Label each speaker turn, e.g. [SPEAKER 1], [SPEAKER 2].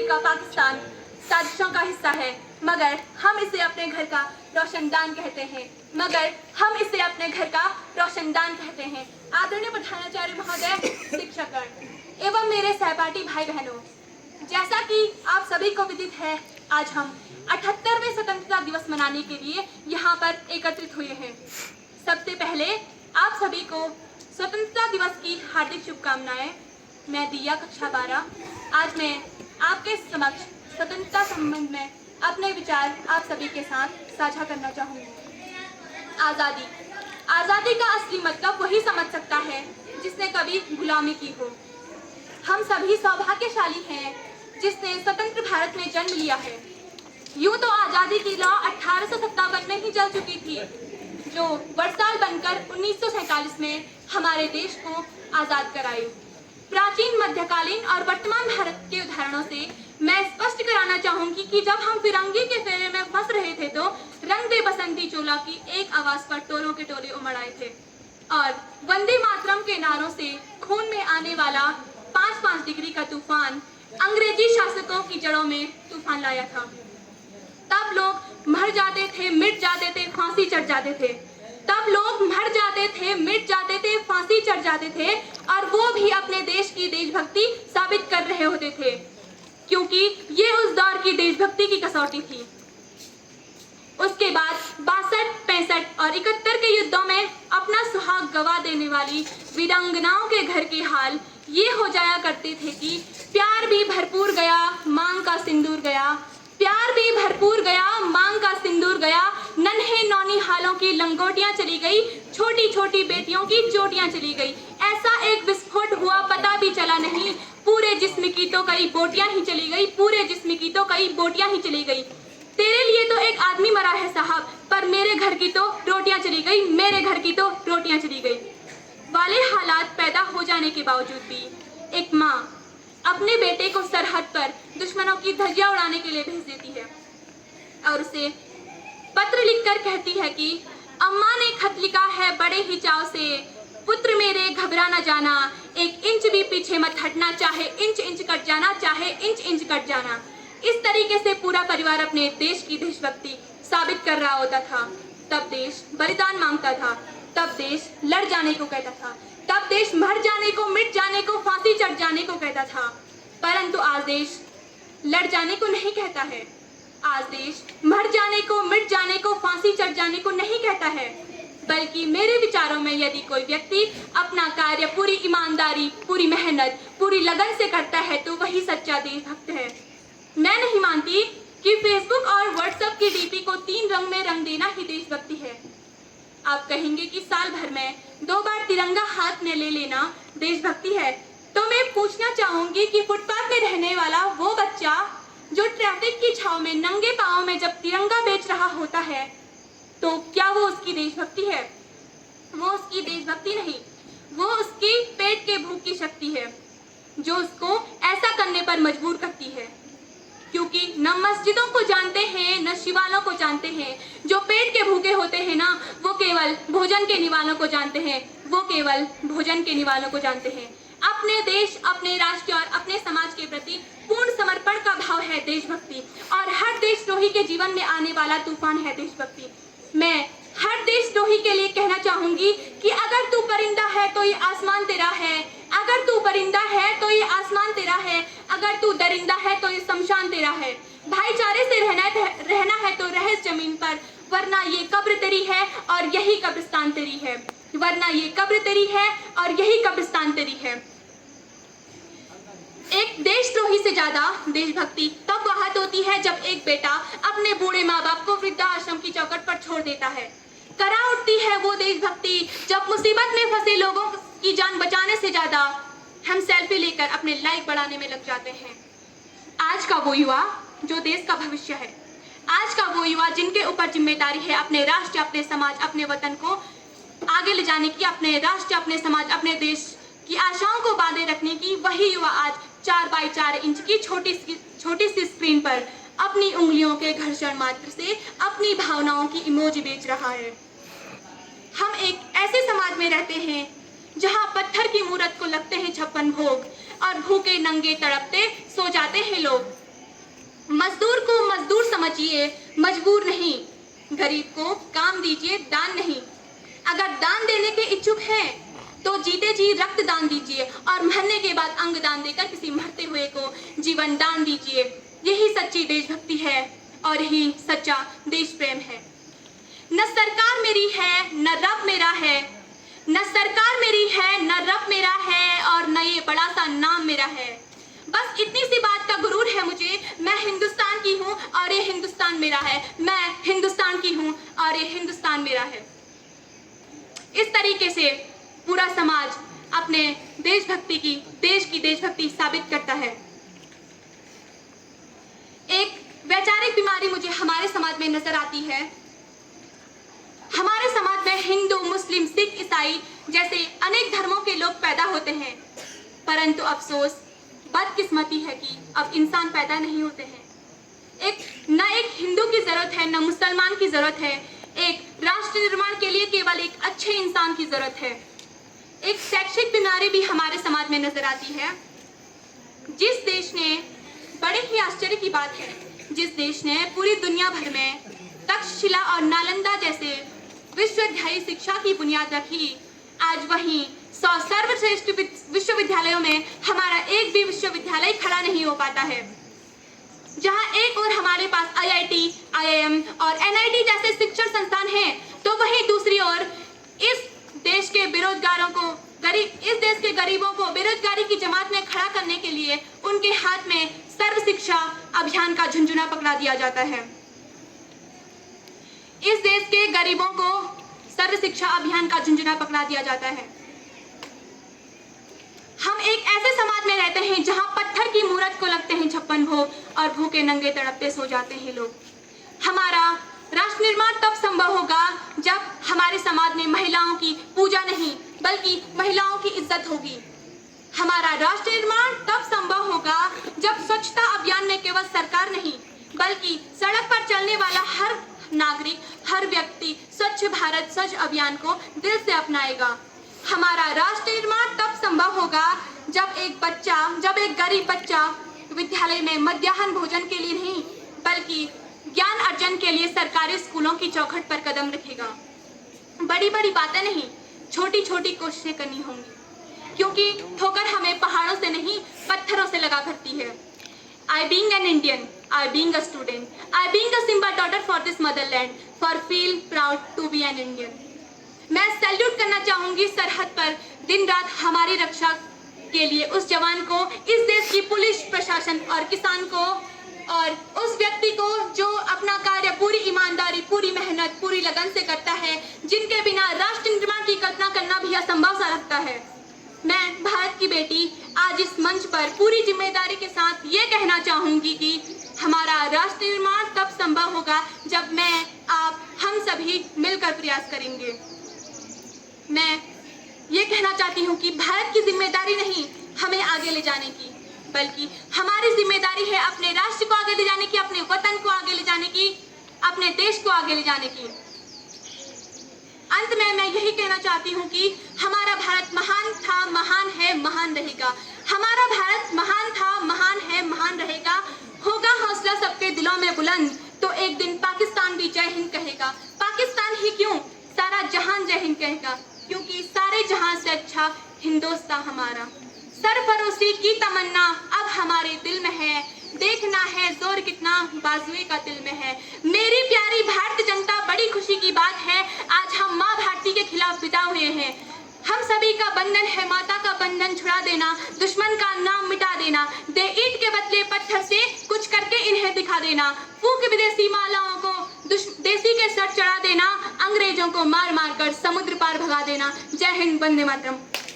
[SPEAKER 1] का पाकिस्तान साजिशों का हिस्सा है, मगर हम इसे अपने घर का रोशनदान कहते हैं, मगर हम इसे अपने घर का रोशनदान कहते हैं। आदरणीय प्रधानाचार्य महोदय, शिक्षकगण एवं मेरे सहपाठी भाई बहनों, जैसा कि आप सभी को विदित है, आज हम 78वें स्वतंत्रता दिवस मनाने के लिए यहाँ पर एकत्रित हुए हैं। सबसे पहले आप सभी को स्वतंत्रता दिवस की हार्दिक शुभकामनाएं। मैं दिया, कक्षा 12। आज मैं आपके समक्ष स्वतंत्रता संबंध में अपने विचार आप सभी के साथ साझा करना चाहूँगी। आज़ादी। आज़ादी का असली मतलब वही समझ सकता है जिसने कभी गुलामी की हो। हम सभी सौभाग्यशाली हैं जिसने स्वतंत्र भारत में जन्म लिया है। यूँ तो आज़ादी की लौ 1857 में ही जल चुकी थी, जो वर्षाल बनकर 1947 में हमारे देश को आज़ाद कराई। प्राचीन, मध्यकालीन और वर्तमान भारत के उदाहरणों से मैं स्पष्ट कराना चाहूंगी कि जब हम फिरंगी के फेरे में फंस रहे थे तो रंग दे बसंती चोला की एक आवाज पर टोलों के टोले उमड़ आए थे और वंदे मातरम के नारों से खून में आने वाला 5-5 डिग्री का तूफान अंग्रेजी शासकों की जड़ों में तूफान लाया था। तब लोग मर जाते थे, मिट जाते थे, फांसी चढ़ जाते थे। तब लोग मर जाते थे, मिट जाते थे, फांसी चढ़ जाते थे और वो भी अपने देश की देशभक्ति साबित कर रहे होते थे, क्योंकि ये उस दौर की देशभक्ति की कसौटी थी। उसके बाद 62, 65 और 71 के युद्धों में अपना सुहाग गवा देने वाली वीरांगनाओं के घर के हाल ये हो जाया करते थे कि प्यार भी भरपूर गया, मांग का सिंदूर गया। प्यार भी भरपूर गया, मांग का सिंदूर गया। नन्हे नौनी हालों की लंगोटियां चली गई, छोटी छोटी बेटियों की चोटियां चली गई। ऐसा एक विस्फोट हुआ, पता भी चला नहीं। पूरे जिस्म की तो कई बोटियां ही चली गई, पूरे जिस्म की तो कई बोटियां ही चली गई। तेरे लिए तो एक आदमी मरा है साहब, पर मेरे घर की तो रोटियां चली गई, मेरे घर की तो रोटियां चली गई। वाले हालात पैदा हो जाने के बावजूद भी एक माँ अपने बेटे को सरहद पर दुश्मनों की धज्जियां उड़ाने के लिए भेज देती है और उसे पत्र लिखकर कहती है कि अम्मा ने खत लिखा है बड़े ही चाव से, पुत्र मेरे घबरा न जाना, 1 इंच भी पीछे मत हटना, चाहे इंच इंच कट जाना, चाहे इंच इंच कट जाना। इस तरीके से पूरा परिवार अपने देश की देशभक्ति साबित कर रहा होता था। तब देश बलिदान मांगता था, तब देश लड़ जाने को कहता था, तब देश मर जाने को, मिट जाने को, फांसी चढ़ जाने को कहता था। परंतु आज देश लड़ जाने को नहीं कहता है। आज देश मर जाने को, मिट जाने को, फांसी चढ़ जाने को नहीं कहता है, बल्कि मेरे विचारों में यदि कोई व्यक्ति अपना कार्य पूरी ईमानदारी, पूरी मेहनत, पूरी लगन से करता है तो वही सच्चा देशभक्त है। मैं नहीं मानती कि फेसबुक और व्हाट्सएप की डीपी को 3 रंग में रंग देना ही देशभक्ति है। आप कहेंगे कि साल भर में 2 बार तिरंगा हाथ में ले लेना देशभक्ति है, तो मैं पूछना चाहूंगी कि फुटपाथ में रहने वाला वो बच्चा जो ट्रैफिक की छाव में नंगे पांव में जब तिरंगा बेच रहा होता है, तो क्या वो उसकी देशभक्ति है? वो उसकी देशभक्ति नहीं, वो उसकी पेट के भूख की शक्ति है जो उसको ऐसा करने पर मजबूर करती है। क्योंकि न मस्जिदों को जानते हैं, न शिवालयों को जानते हैं। जो पेट के भूखे होते हैं ना, वो केवल भोजन के निवालों को जानते हैं, वो केवल भोजन के निवालों को जानते हैं। अपने देश, अपने राष्ट्र और अपने समाज के प्रति पूर्ण समर्पण का भाव है देशभक्ति, और हर देशद्रोही के जीवन में आने वाला तूफान है देशभक्ति। मैं हर देशद्रोही के लिए कहना चाहूंगी कि अगर तू परिंदा है तो ये आसमान तेरा है, अगर तू परिंदा है तो ये आसमान तेरा है, अगर तू दरिंदा है तो ये शमशान तेरा है। भाईचारे से रहना है तो रह इस जमीन पर, वरना ये कब्र तेरी है और यही कब्रिस्तान तेरी है, वरना ये कब्र तेरी है और यही कब्रिस्तान तेरी है। एक देशद्रोही से ज्यादा देशभक्ति तब आहत होती है जब एक बेटा अपने बूढ़े माँ बाप को वृद्धाश्रम की चौखट पर छोड़ देता है। करा उठती है वो देशभक्ति जब मुसीबत में फंसे लोगों की जान बचाने से ज्यादा हम सेल्फी लेकर अपने लाइक बढ़ाने में लग जाते हैं। आज का वो युवा जो देश का भविष्य है, आज का वो युवा जिनके ऊपर जिम्मेदारी है अपने राष्ट्र, अपने समाज, अपने वतन को आगे ले जाने की, अपने राष्ट्र, अपने समाज, अपने देश की आशाओं को बांधे रखने की, वही युवा आज 4x4 इंच की छोटी सी स्क्रीन पर अपनी उंगलियों के घर्षण मात्र से अपनी भावनाओं की इमोजी बेच रहा है। हम एक ऐसे समाज में रहते हैं जहां पत्थर की मूरत को लगते हैं 56 भोग और भूखे नंगे तड़पते सो जाते हैं लोग। मजदूर को मजदूर समझिए, मजबूर नहीं। गरीब को काम दीजिए, दान नहीं। अगर दान देने के इच्छुक हैं तो जीते जी रक्त दान दीजिए और मरने के बाद अंग दान देकर किसी मरते हुए को जीवन दान दीजिए। यही सच्ची देशभक्ति है और यही सच्चा देश प्रेम है। न सरकार मेरी है न रब मेरा है, न सरकार मेरी है न रब मेरा है, और न ये बड़ा सा नाम मेरा है। बस इतनी सी बात का गुरूर है मुझे, मैं हिंदुस्तान की हूँ और ये हिंदुस्तान मेरा है। मैं हिंदुस्तान की हूँ और ये हिंदुस्तान मेरा है। इस तरीके से पूरा समाज अपने देश की देशभक्ति साबित करता है। एक वैचारिक बीमारी मुझे हमारे समाज में नजर आती है। हमारे समाज में हिंदू, मुस्लिम, सिख, ईसाई जैसे अनेक धर्मों के लोग पैदा होते हैं, परंतु अफसोस, बदकिस्मती है कि अब इंसान पैदा नहीं होते हैं। एक हिंदू की जरूरत है, न मुसलमान की जरूरत है। एक राष्ट्र निर्माण के लिए केवल एक अच्छे इंसान की जरूरत है। एक शैक्षिक बीमारी भी हमारे समाज में नजर आती है। जिस देश ने, बड़े ही आश्चर्य की बात है, जिस देश ने पूरी दुनिया भर में तक्षशिला और नालंदा जैसे विश्वविद्यालय शिक्षा की बुनियाद रखी, आज वहीं 100 सर्वश्रेष्ठ विश्वविद्यालयों में हमारा एक भी विश्वविद्यालय खड़ा नहीं हो पाता है। जहां एक और हमारे पास IIT, IIM और NIT जैसे शिक्षण संस्थान हैं, तो वहीं दूसरी ओर इस देश के गरीबों को बेरोजगारी की जमात में खड़ा करने के लिए उनके हाथ में सर्व शिक्षा अभियान का झुंझुना पकड़ा दिया जाता है। इस देश के गरीबों को सर्व शिक्षा अभियान का झुंझुना पकड़ा दिया जाता है। हम एक ऐसे समाज में रहते हैं जहां पत्थर की मूरत को लगते हैं 56 भोग और भूखे नंगे तड़पते सो जाते हैं लोग। हमारा राष्ट्र निर्माण तब संभव होगा जब हमारे समाज में महिलाओं की पूजा नहीं बल्कि महिलाओं की इज्जत होगी। हमारा राष्ट्र निर्माण तब संभव होगा जब स्वच्छता अभियान में केवल सरकार नहीं बल्कि सड़क पर चलने वाला हर नागरिक, हर व्यक्ति स्वच्छ भारत स्वच्छ अभियान को दिल से अपनाएगा। हमारा राष्ट्र निर्माण तब संभव होगा जब एक गरीब बच्चा विद्यालय में मध्याह्न भोजन के लिए नहीं बल्कि ज्ञान अर्जन के लिए सरकारी स्कूलों की चौखट पर कदम रखेगा। बड़ी बड़ी बातें नहीं, छोटी छोटी कोशिशें करनी होंगी, क्योंकि ठोकर हमें पहाड़ों से नहीं पत्थरों से लगा करती है। I being an Indian, I being a student, I being a Simba daughter for this motherland, for feel proud to be an Indian। मैं सैल्यूट करना चाहूंगी सरहद पर दिन रात हमारी रक्षा के लिए उस जवान को, इस देश की पुलिस प्रशासन और किसान को और उस व्यक्ति को जो अपना कार्य पूरी ईमानदारी, पूरी मेहनत, पूरी लगन से करता है, जिनके बिना राष्ट्र निर्माण की कल्पना करना भी असंभव सा लगता है। मैं भारत की बेटी आज इस मंच पर पूरी जिम्मेदारी के साथ ये कहना चाहूंगी कि हमारा राष्ट्र निर्माण तब संभव होगा जब मैं, आप, हम सभी मिलकर प्रयास करेंगे। मैं ये कहना चाहती हूँ कि भारत की जिम्मेदारी नहीं हमें आगे ले जाने की, बल्कि हमारी जिम्मेदारी है अपने राष्ट्र को आगे ले जाने की, अपने वतन को आगे ले जाने की, अपने देश को आगे ले जाने की। अंत में मैं यही कहना चाहती हूँ कि हमारा भारत महान था, महान है, महान रहेगा। हमारा भारत महान था, महान है, महान रहेगा। होगा हौसला सबके दिलों में बुलंद तो एक दिन पाकिस्तान भी जय हिंद कहेगा। पाकिस्तान ही क्यों, सारा जहान जय हिंद कहेगा, क्योंकि सारे जहां से अच्छा हिंदुस्तान हमारा। सरफरोशी की तमन्ना अब हमारे दिल में है, देखना है जोर कितना बाजुए का दिल में है। मेरी प्यारी भारतीय जनता, बड़ी खुशी की बात है आज हम माँ भारती के खिलाफ विदा हुए हैं। हम सभी का बंधन है माता का बंधन छुड़ा देना, दुश्मन का नाम मिटा देना, दे ईंट के बदले पत्थर से कुछ करके इन्हें दिखा देना, फूक विदेशी मालाओं को देसी के सर चढ़ा देना, अंग्रेजों को मार मार कर समुद्र पार भगा देना। जय हिंद, वंदे मातरम।